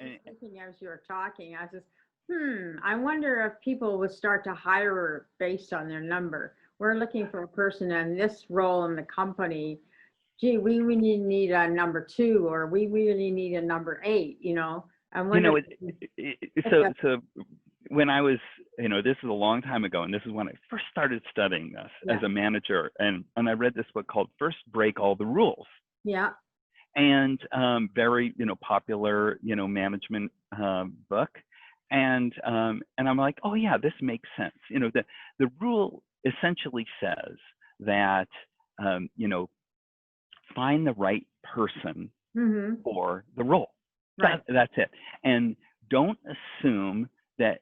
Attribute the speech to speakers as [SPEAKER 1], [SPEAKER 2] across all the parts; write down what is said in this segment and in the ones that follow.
[SPEAKER 1] And,
[SPEAKER 2] just thinking as you were talking, I was just, I wonder if people would start to hire based on their number. We're looking for a person in this role in the company. Gee, we really need a number 2, or we really need a number 8, you know? I
[SPEAKER 1] you
[SPEAKER 2] wonder
[SPEAKER 1] know,
[SPEAKER 2] if
[SPEAKER 1] so when I was, this is a long time ago, and this is when I first started studying this as a manager, and I read this book called First Break All the Rules.
[SPEAKER 2] Yeah.
[SPEAKER 1] And very, popular, management book. And I'm like, oh yeah, this makes sense. The rule essentially says that, find the right person for the role.
[SPEAKER 2] Right.
[SPEAKER 1] That's it. And don't assume that,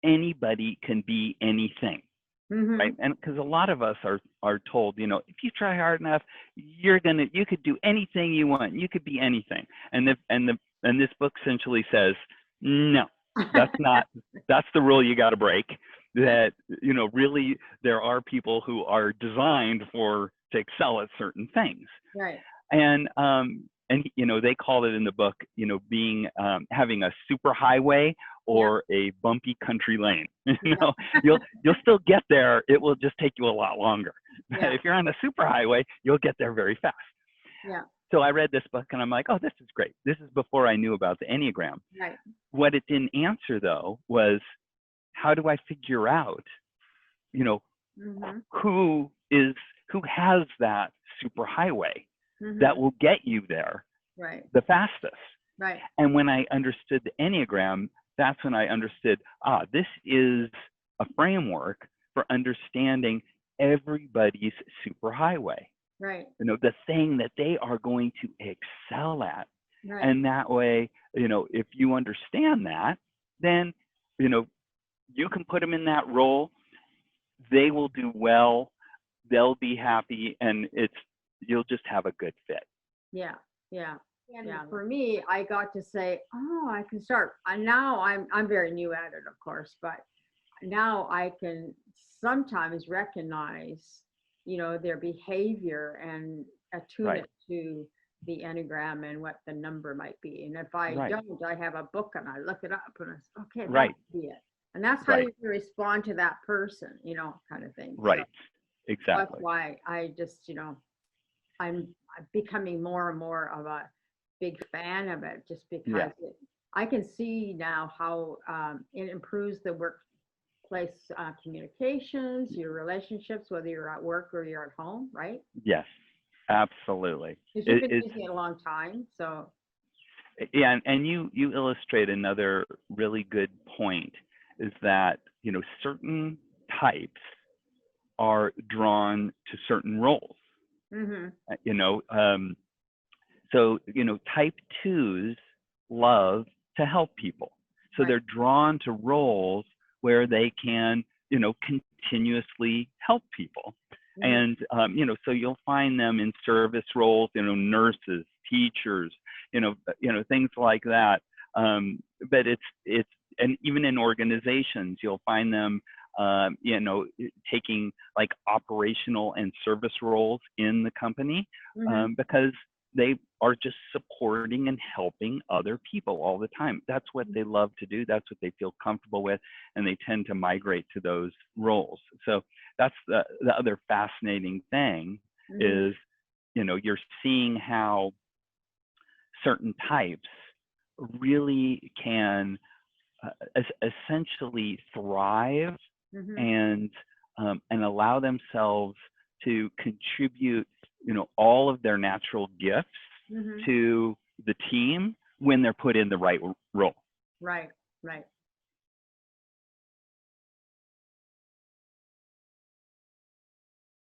[SPEAKER 1] anybody can be anything. Right. And because a lot of us are told, if you try hard enough, you could do anything you want. You could be anything. And this book essentially says, no, that's the rule you got to break. That, really there are people who are designed to excel at certain things.
[SPEAKER 2] Right.
[SPEAKER 1] And they call it in the book, being, having a super highway or a bumpy country lane. You'll still get there. It will just take you a lot longer. If you're on the super highway, you'll get there very fast.
[SPEAKER 2] Yeah.
[SPEAKER 1] So I read this book and I'm like, oh, this is great. This is before I knew about the Enneagram.
[SPEAKER 2] Right.
[SPEAKER 1] What it didn't answer though was, how do I figure out, who has that super highway that will get you there the fastest.
[SPEAKER 2] Right.
[SPEAKER 1] And when I understood the Enneagram, that's when I understood, this is a framework for understanding everybody's superhighway.
[SPEAKER 2] Right.
[SPEAKER 1] The thing that they are going to excel at.
[SPEAKER 2] Right.
[SPEAKER 1] And that way, if you understand that, then, you can put them in that role. They will do well. They'll be happy, and you'll just have a good fit.
[SPEAKER 2] Yeah. Yeah. And for me, I got to say, I can start. And now I'm very new at it, of course, but now I can sometimes recognize, their behavior and attune it to the Enneagram and what the number might be. And if I don't, I have a book and I look it up and I say, okay, that would be it. And that's how you respond to that person, kind of thing.
[SPEAKER 1] Right.
[SPEAKER 2] So
[SPEAKER 1] exactly.
[SPEAKER 2] that's why I just, I'm becoming more and more of a big fan of it, just because I can see now how it improves the workplace communications, your relationships, whether you're at work or you're at home, right?
[SPEAKER 1] Yes, absolutely.
[SPEAKER 2] Because you've been using it a long time, so.
[SPEAKER 1] Yeah, and you illustrate another really good point, is that, certain types are drawn to certain roles. So, type 2s love to help people. So they're drawn to roles where they can, continuously help people. And, so you'll find them in service roles, nurses, teachers, things like that. But and even in organizations, you'll find them, taking like operational and service roles in the company, because they are just supporting and helping other people all the time. That's what they love to do. That's what they feel comfortable with, and they tend to migrate to those roles. So that's the other fascinating thing is, you're seeing how certain types really can essentially thrive and allow themselves to contribute, all of their natural gifts to the team when they're put in the right role.
[SPEAKER 2] Right, right.